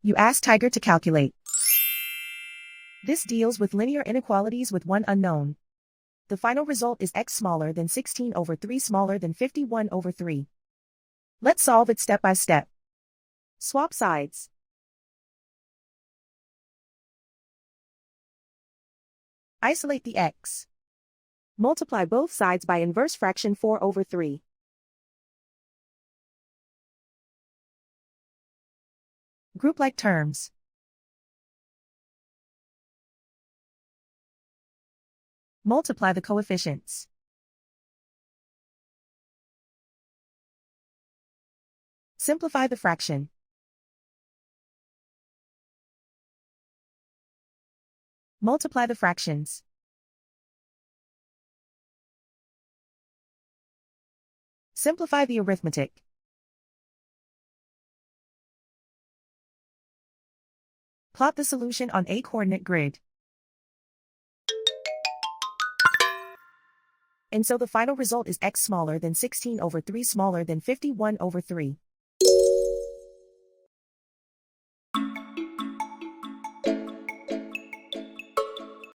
You ask Tiger to calculate. This deals with linear inequalities with one unknown. The final result is x smaller than 16 over 3 smaller than 51 over 3. Let's solve it step by step. Swap sides. Isolate the x. Multiply both sides by inverse fraction 4 over 3. Group like terms. Multiply the coefficients. Simplify the fraction. Multiply the fractions. Simplify the arithmetic. Plot the solution on a coordinate grid. And so the final result is x smaller than 16 over 3 smaller than 51 over 3.